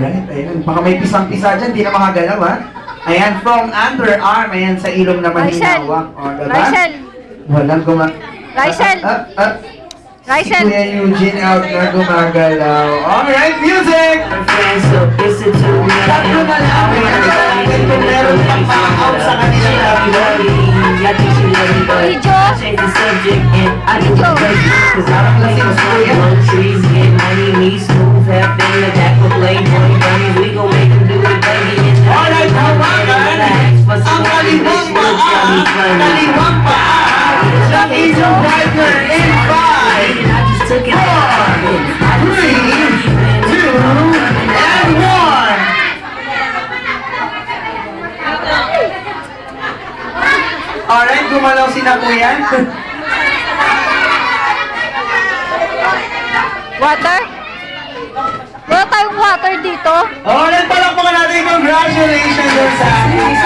Alright, ayan. Baka may pisang-pisa dyan, di na makagalaw, ha? Ayan, from underarm, ayan, sa ilong naman Rysel. hinawak. O, diba? Rysel. Walang Rysel. Si Rysel. Kuya Eugene out na gumagalaw. Alright, music! Tatlo na lang. Kung meron pang ma-out sa kanilang lobby. Video. Parang lasing si Kuya. Alright, hawakan ang kaliwang paa. Kaliwang paa ng inyong driver in 5, 4, 3, 2, and 1. Alright, gumalaw si na Kuya. Water? Wala tayong water dito. Alright, palakpakan natin. Congratulations sa ating